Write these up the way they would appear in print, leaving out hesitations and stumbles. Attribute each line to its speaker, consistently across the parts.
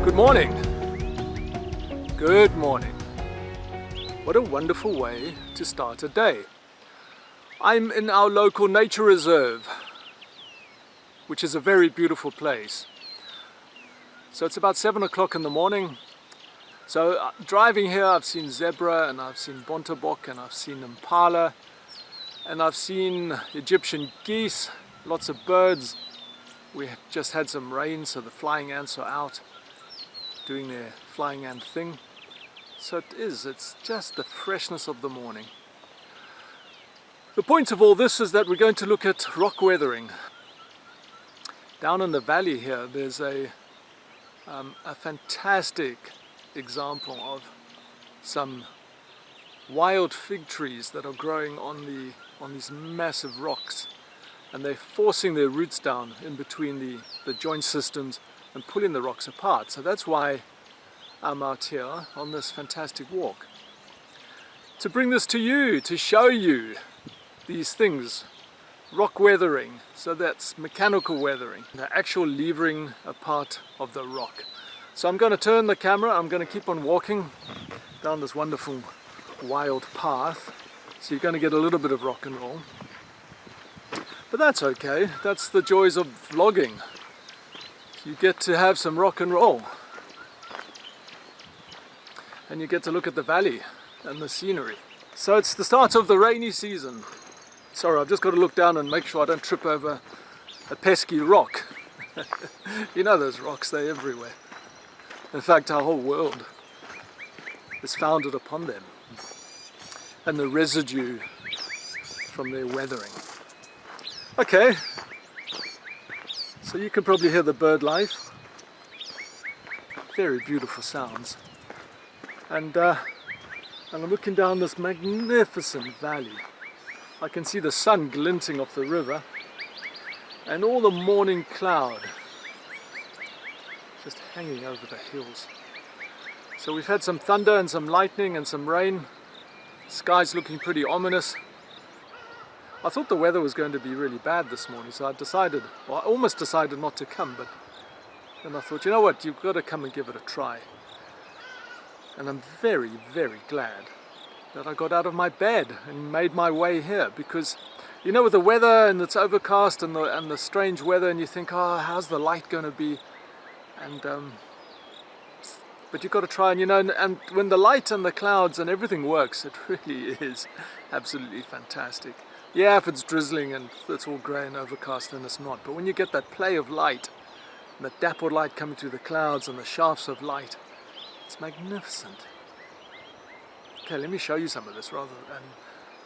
Speaker 1: Good morning. Good morning. What a wonderful way to start a day. I'm in our local nature reserve, which is a very beautiful place. So it's about 7 o'clock in the morning. So driving here, I've seen zebra and I've seen bontebok and I've seen impala and I've seen Egyptian geese, lots of birds. We have just had some rain, so the flying ants are out doing their flying ant thing. So it's just the freshness of the morning. The point of all this is that we're going to look at rock weathering. Down in the valley here, there's a fantastic example of some wild fig trees that are growing on these massive rocks, and they're forcing their roots down in between the joint systems and pulling the rocks apart. So that's why I'm out here on this fantastic walk, to bring this to you, to show you these things. Rock weathering, so that's mechanical weathering, the actual levering apart of the rock. So I'm going to turn the camera, I'm going to keep on walking down this wonderful wild path, so you're going to get a little bit of rock and roll. But that's okay, that's the joys of vlogging. You get to have some rock and roll, and you get to look at the valley and the scenery. So it's the start of the rainy season. Sorry, I've just got to look down and make sure I don't trip over a pesky rock. You know those rocks, they're everywhere. In fact, our whole world is founded upon them and the residue from their weathering. Okay. So you can probably hear the bird life. Very beautiful sounds. And I'm looking down this magnificent valley. I can see the sun glinting off the river and all the morning cloud just hanging over the hills. So we've had some thunder and some lightning and some rain. Sky's looking pretty ominous. I thought the weather was going to be really bad this morning, so I almost decided not to come, but then I thought, you know what, you've got to come and give it a try. And I'm very, very glad that I got out of my bed and made my way here, because, you know, with the weather and it's overcast and the strange weather, and you think, oh, how's the light going to be? And but you've got to try, and you know, and when the light and the clouds and everything works, it really is absolutely fantastic. Yeah, if it's drizzling and it's all grey and overcast, then it's not. But when you get that play of light, and the dappled light coming through the clouds and the shafts of light, it's magnificent. Okay, let me show you some of this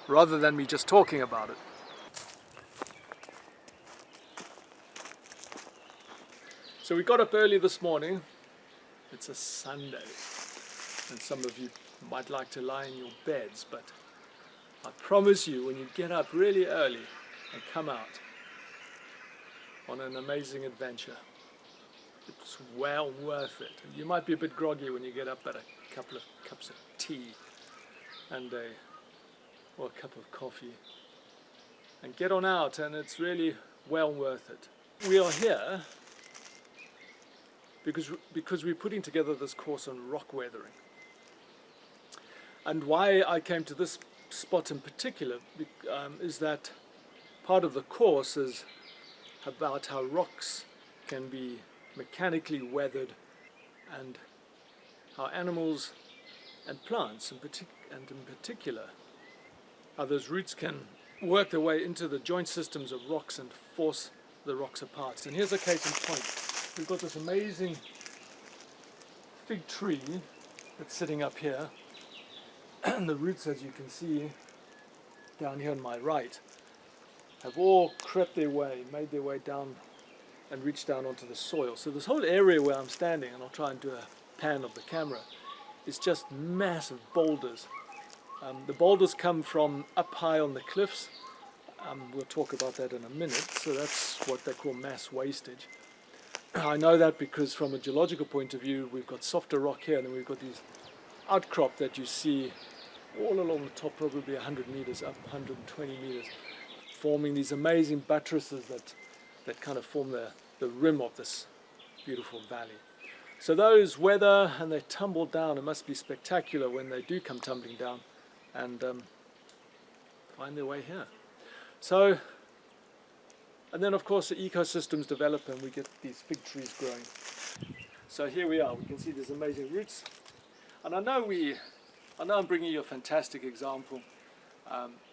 Speaker 1: rather than me just talking about it. So we got up early this morning. It's a Sunday, and some of you might like to lie in your beds, but I promise you, when you get up really early and come out on an amazing adventure, it's well worth it. And you might be a bit groggy when you get up, but a couple of cups of tea and or a cup of coffee, and get on out, and it's really well worth it. We are here because we're putting together this course on rock weathering. And why I came to this spot in particular is that part of the course is about how rocks can be mechanically weathered, and how animals and plants in particular, how those roots can work their way into the joint systems of rocks and force the rocks apart. And here's a case in point. We've got this amazing fig tree that's sitting up here, and the roots, as you can see down here on my right, have all crept their way, made their way down and reached down onto the soil. So this whole area where I'm standing, and I'll try and do a pan of the camera, is just massive boulders. The boulders come from up high on the cliffs. We'll talk about that in a minute. So that's what they call mass wastage. I know that because from a geological point of view, we've got softer rock here, and then we've got these outcrop that you see all along the top, probably 100 meters up, 120 meters, forming these amazing buttresses that kind of form the rim of this beautiful valley. So those weather and they tumble down. It must be spectacular when they do come tumbling down and find their way here. So, and then of course the ecosystems develop and we get these fig trees growing. So here we are, we can see these amazing roots. And I know I'm bringing you a fantastic example,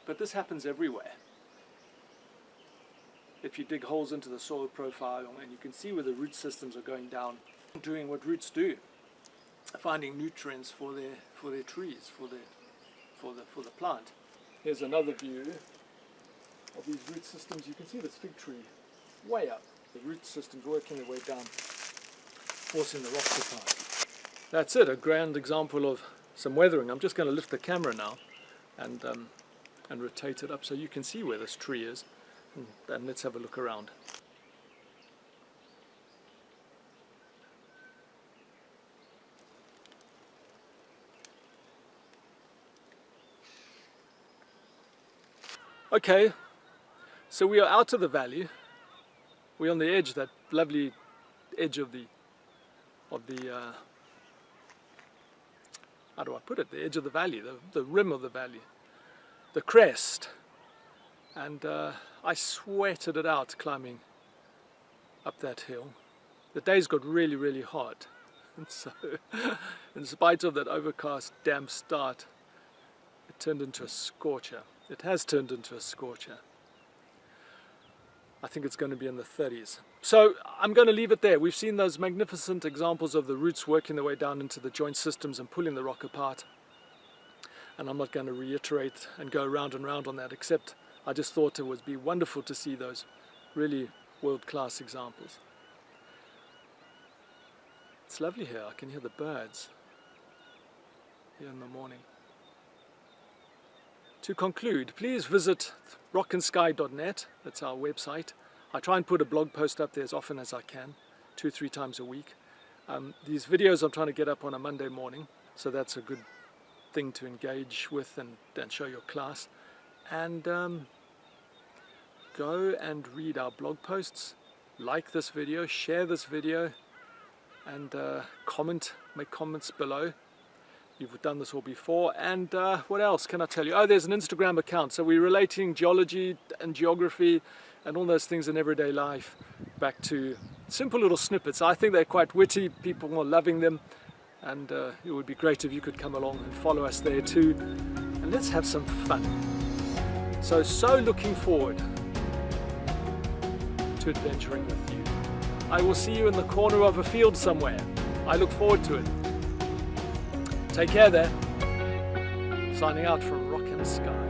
Speaker 1: but this happens everywhere. If you dig holes into the soil profile and you can see where the root systems are going down, doing what roots do, finding nutrients for their trees, for the plant. Here's another view of these root systems. You can see this fig tree way up. The root systems working their way down, forcing the rocks apart. That's it, a grand example of some weathering. I'm just going to lift the camera now and rotate it up so you can see where this tree is. And let's have a look around. Okay, so we are out of the valley. We're on the edge, that lovely edge of the how do I put it? The edge of the valley, the rim of the valley, the crest. And I sweated it out climbing up that hill. The days got really, really hot. And so, in spite of that overcast, damp start, it turned into a scorcher. It has turned into a scorcher. I think it's going to be in the 30s. So I'm going to leave it there. We've seen those magnificent examples of the roots working their way down into the joint systems and pulling the rock apart. And I'm not going to reiterate and go round and round on that, except I just thought it would be wonderful to see those really world-class examples. It's lovely here. I can hear the birds here in the morning. To conclude, please visit rockandsky.net. That's our website. I try and put a blog post up there as often as I can, 2-3 times a week. These videos I'm trying to get up on a Monday morning, so that's a good thing to engage with and show your class. And go and read our blog posts, like this video, share this video, and make comments below. You've done this all before. And what else can I tell you? Oh, there's an Instagram account. So we're relating geology and geography and all those things in everyday life back to simple little snippets. I think they're quite witty. People are loving them. And it would be great if you could come along and follow us there too. And let's have some fun. So looking forward to adventuring with you. I will see you in the corner of a field somewhere. I look forward to it. Take care there. Signing out from Rock and Sky.